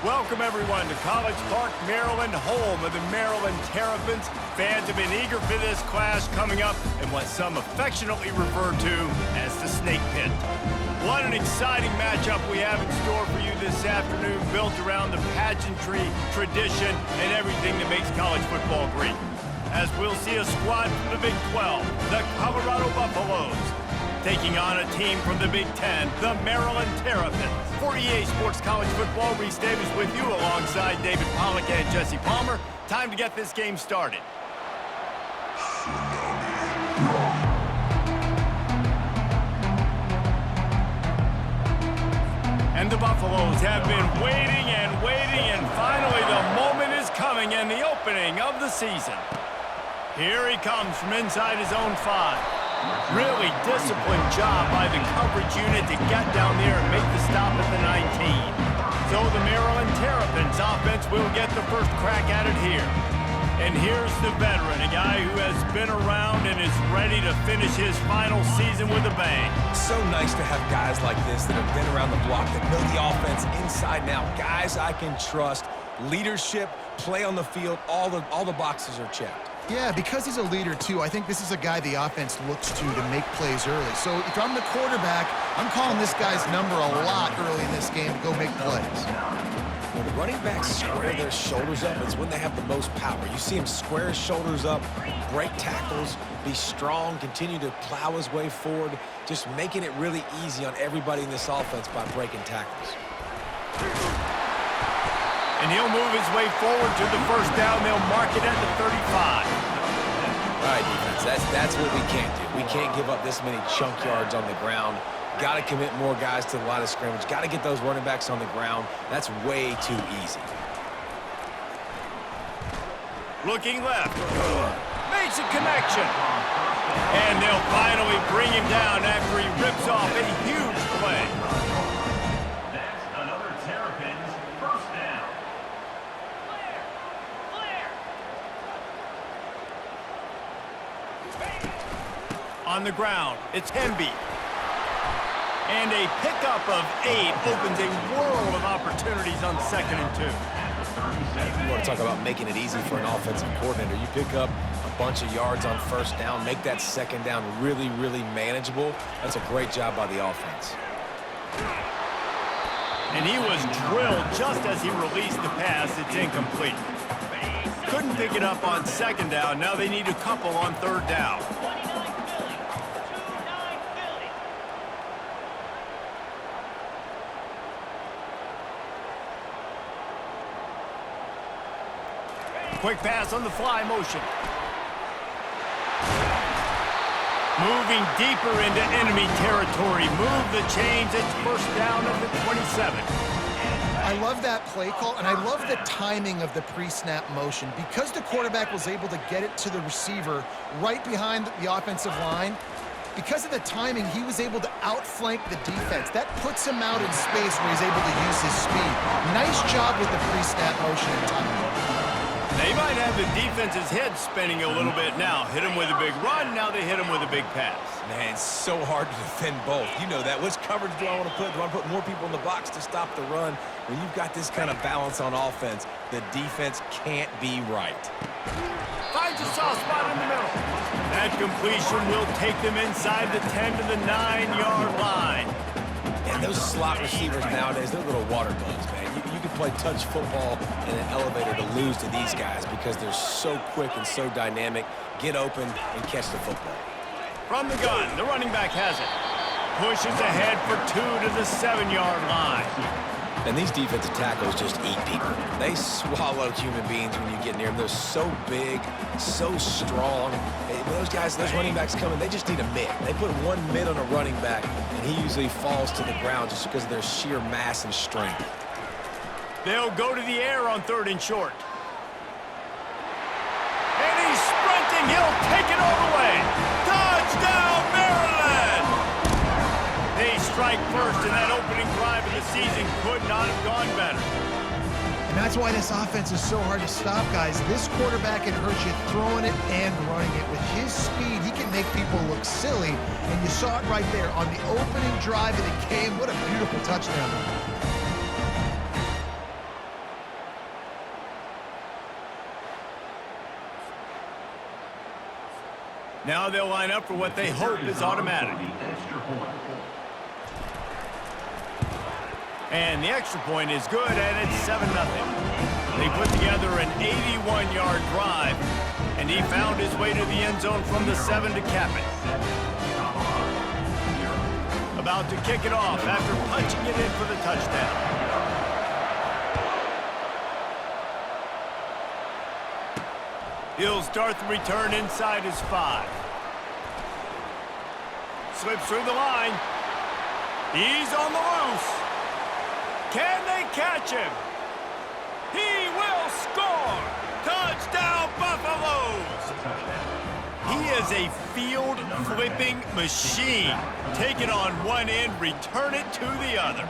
Welcome, everyone, to College Park, Maryland, home of the Maryland Terrapins. Fans have been eager for this clash coming up in what some affectionately refer to as the Snake Pit. What an exciting matchup we have in store for you this afternoon, built around the pageantry, tradition, and everything that makes college football great. As we'll see a squad from the Big 12, the Colorado Buffaloes, taking on a team from the Big 10, the Maryland Terrapins. For EA Sports College Football, Reese Davis with you alongside David Pollack and Jesse Palmer. Time to get this game started. And the Buffaloes have been waiting, and finally the moment is coming and the opening of the season. Here he comes from inside his own 5. Really disciplined job by the coverage unit to get down there and make the stop at the 19. So the Maryland Terrapins offense will get the first crack at it here. And here's the veteran, a guy who has been around and is ready to finish his final season with a bang. So nice to have guys like this that have been around the block, that know the offense inside and out. Guys I can trust. Leadership, play on the field, all the boxes are checked. Yeah, because he's a leader, too, I think this is a guy the offense looks to make plays early. So if I'm the quarterback, I'm calling this guy's number a lot early in this game to go make plays. When the running backs square their shoulders up, it's when they have the most power. You see him square his shoulders up, break tackles, be strong, continue to plow his way forward, just making it really easy on everybody in this offense by breaking tackles. And he'll move his way forward to the first down. They'll mark it at the 35. All right, defense, that's what we can't do. We can't give up this many chunk yards on the ground. Got to commit more guys to the line of scrimmage. Got to get those running backs on the ground. That's way too easy. Looking left. Makes a connection. And they'll finally bring him down after he rips off a huge play. On the ground, it's Hemby. And a pickup of 8 opens a world of opportunities on 2nd and 2. You want to talk about making it easy for an offensive coordinator. You pick up a bunch of yards on first down, make that second down really, really manageable. That's a great job by the offense. And he was drilled just as he released the pass. It's incomplete. Couldn't pick it up on 2nd down. Now they need a couple on 3rd down. Quick pass on the fly motion. Moving deeper into enemy territory. Move the chains. It's first down at the 27. I love that play call, and I love the timing of the pre-snap motion. Because the quarterback was able to get it to the receiver right behind the offensive line, because of the timing, he was able to outflank the defense. That puts him out in space where he's able to use his speed. Nice job with the pre-snap motion and timing. They might have the defense's head spinning a little bit now. Hit him with a big run, now they hit him with a big pass. Man, it's so hard to defend both. You know that. Which coverage do I want to put? Do I want to put more people in the box to stop the run? When you've got this kind of balance on offense, the defense can't be right. Finds a soft spot in the middle. That completion will take them inside the 10 to the 9-yard line. And those slot receivers nowadays, they're little water bugs, man. You can play touch football in an elevator to lose to these guys because they're so quick and so dynamic. Get open and catch the football. From the gun, the running back has it. Pushes ahead for 2 to the 7-yard line. And these defensive tackles just eat people. They swallow human beings when you get near them. They're so big, so strong. Those guys, those running backs come in, they just need a mid. They put one mid on a running back, and he usually falls to the ground just because of their sheer mass and strength. They'll go to the air on 3rd and short. And he's sprinting. He'll take it all the way. Touchdown, Maryland! They strike first, and that opening drive of the season could not have gone better. And that's why this offense is so hard to stop, guys. This quarterback can hurt you throwing it and running it. With his speed, he can make people look silly. And you saw it right there on the opening drive of the game. What a beautiful touchdown. Now they'll line up for what they hope is automatic. And the extra point is good, and it's 7-0. They put together an 81-yard drive, and he found his way to the end zone from the 7 to cap it. About to kick it off after punching it in for the touchdown. He'll start the return inside his 5. Slips through the line. He's on the loose. Can they catch him? He will score! Touchdown, Buffaloes! He is a field-flipping machine. Take it on one end, return it to the other.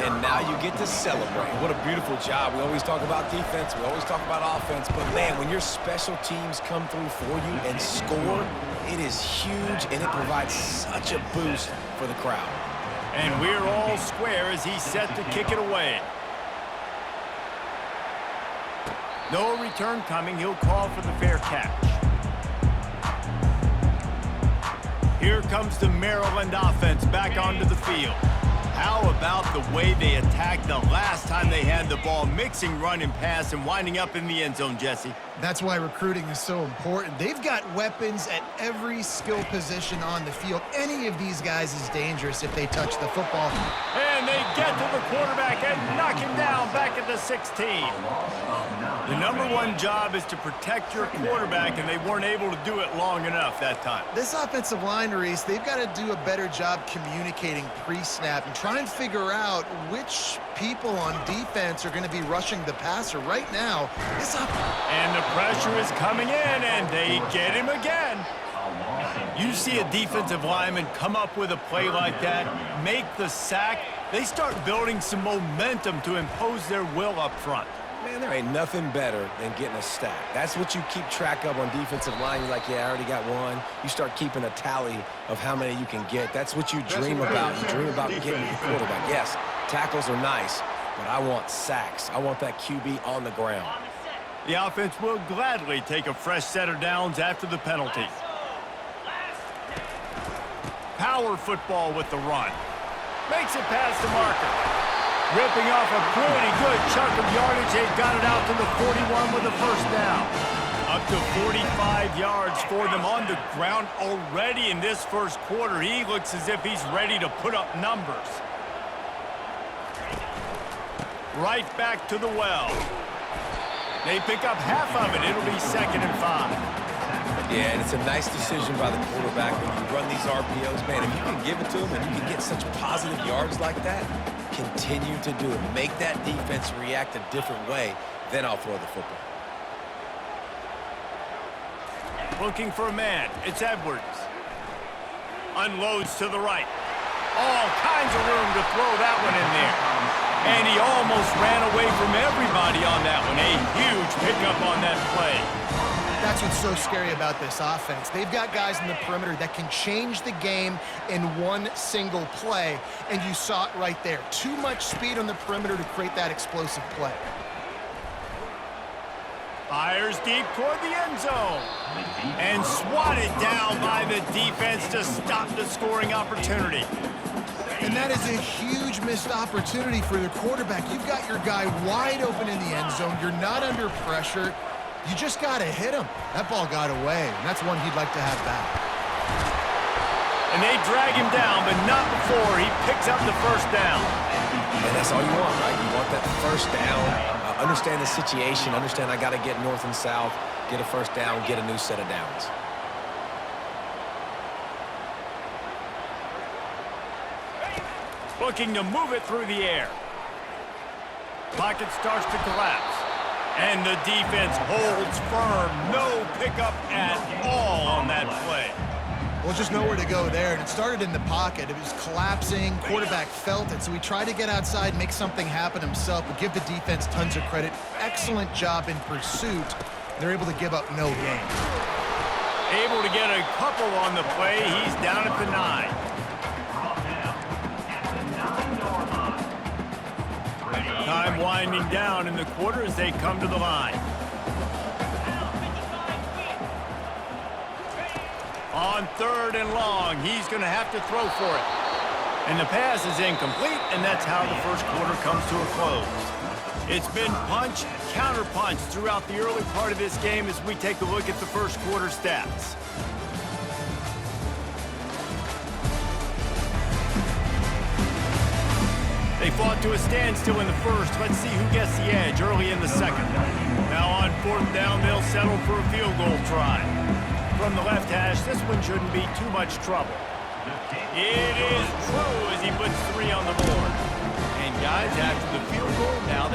And now you get to celebrate. What a beautiful job. We always talk about defense. We always talk about offense. But, man, when your special teams come through for you and score, it is huge, and it provides such a boost for the crowd. And we're all square as he's set to kick it away. No return coming. He'll call for the fair catch. Here comes the Maryland offense back onto the field. How about the way they attacked the last time they had the ball, mixing run and pass and winding up in the end zone, Jesse? That's why recruiting is so important. They've got weapons at every skill position on the field. Any of these guys is dangerous if they touch the football. And they get to the quarterback and knock him down back at the 16. The #1 job is to protect your quarterback, and they weren't able to do it long enough that time. This offensive line, Reese, they've got to do a better job communicating pre-snap and try and figure out which people on defense are going to be rushing the passer. Right now, this and the pressure is coming in, and they get him again. You see a defensive lineman come up with a play like that, make the sack, they start building some momentum to impose their will up front. Man, there ain't nothing better than getting a stack. That's what you keep track of on defensive line. You're like, yeah, I already got one. You start keeping a tally of how many you can get. That's what you dream about. You dream about getting the quarterback. Yes, tackles are nice, but I want sacks. I want that QB on the ground. The offense will gladly take a fresh set of downs after the penalty. Power football with the run. Makes it past the marker. Ripping off a pretty good chunk of yardage. They've got it out to the 41 with a first down. Up to 45 yards for them on the ground already in this first quarter. He looks as if he's ready to put up numbers. Right back to the well. They pick up half of it. It'll be 2nd and 5. Yeah, and it's a nice decision by the quarterback when you run these RPOs. Man, if you can give it to him and you can get such positive yards like that, continue to do it. Make that defense react a different way, then I'll throw the football. Looking for a man. It's Edwards. Unloads to the right. All kinds of room to throw that one in there. And he almost ran away from everybody on that one. A huge pickup on that play. That's what's so scary about this offense. They've got guys in the perimeter that can change the game in one single play, and you saw it right there. Too much speed on the perimeter to create that explosive play. Fires deep toward the end zone. And swatted down by the defense to stop the scoring opportunity. And that is a huge missed opportunity for the quarterback. You've got your guy wide open in the end zone. You're not under pressure. You just got to hit him. That ball got away, and that's one he'd like to have back. And they drag him down, but not before he picks up the first down. And that's all you want, right? You want that first down. Understand the situation. Understand I got to get north and south, get a first down, get a new set of downs. Looking to move it through the air. Pocket starts to collapse. And the defense holds firm. No pickup at all on that play. Well, just nowhere to go there. And it started in the pocket. It was collapsing. Quarterback felt it. So he tried to get outside, make something happen himself, but give the defense tons of credit. Excellent job in pursuit. They're able to give up no gain. Able to get a couple on the play. He's down at the 9. Time winding down in the quarter as they come to the line. On 3rd and long, he's going to have to throw for it. And the pass is incomplete, and that's how the first quarter comes to a close. It's been punch, counter-punch throughout the early part of this game as we take a look at the first quarter stats. They fought to a standstill in the first. Let's see who gets the edge early in the second. Now on 4th down, they'll settle for a field goal try. From the left hash, this one shouldn't be too much trouble. It is true as he puts 3 on the board. And guys, after the field goal, now